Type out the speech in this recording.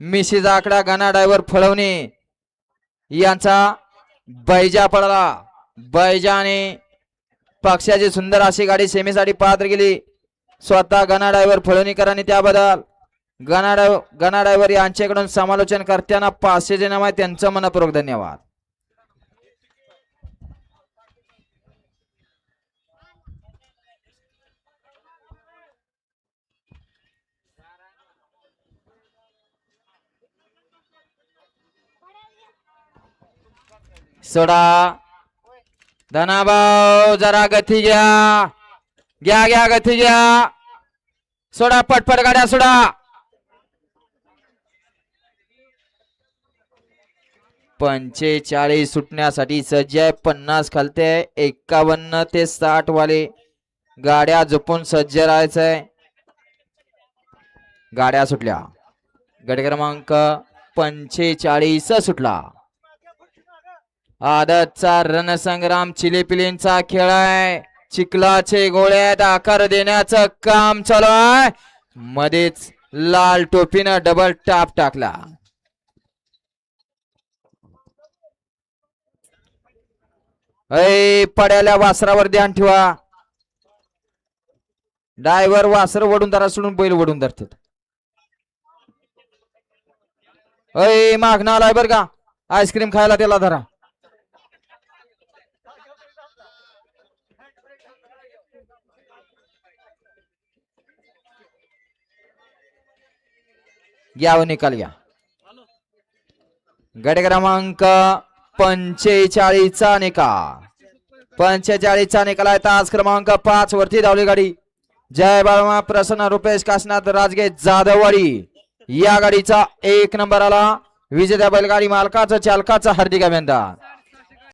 मिशीज आकडा गाणा ड्रायव्हर फळवणे यांचा बैजा पडला. बैजाने पक्षाची सुंदर अशी गाडी सेमीसाठी पात्र गेली. स्वतः गाणा ड्रायव्हर फळवणीकरांनी त्याबद्दल गाणा ड्रायव्हर यांच्याकडून समालोचन करताना 500 जे नाव आहे त्यांचं मनपूर्वक धन्यवाद. सोडा धनाभाऊ जरा गती घ्या घ्या घ्या गती घ्या. सोडा पटपट गाड्या सोडा. पंचेचाळीस सुटण्यासाठी सज्ज आहे. 50 खालते 51 ते 60 वाले गाड्या जपून सज्ज राहायचंय. गाड्या सुटल्या. गट क्रमांक 45 सुटला. आदतचा रणसंग्राम चिलीपिलींचा खेळ आहे. चिखलाचे गोळ्यात आकार देण्याचं काम चालू आहे. मध्येच लाल टोपीनं डबल टाप टाकला. पड्याल्या वासरावर ध्यान ठेवा. ड्रायव्हर वासर वडून धरा सोडून बैल वडून धरतात. मागणं आलाय बर का. आईस्क्रीम खायला त्याला धरा. घ्या निकाल घ्या. गट क्रमांक 45 निकाल. 45 निकाल आहे. तास क्रमांक 5 वरती धावली गाडी जय बाळमा प्रसन्न रुपेश काशनाथ राजगे जाधववाडी या गाडीचा 1 नंबर आला. विजेत्या बैलगाडी मालकाचं चालकाचं हार्दिक अभिनंदन.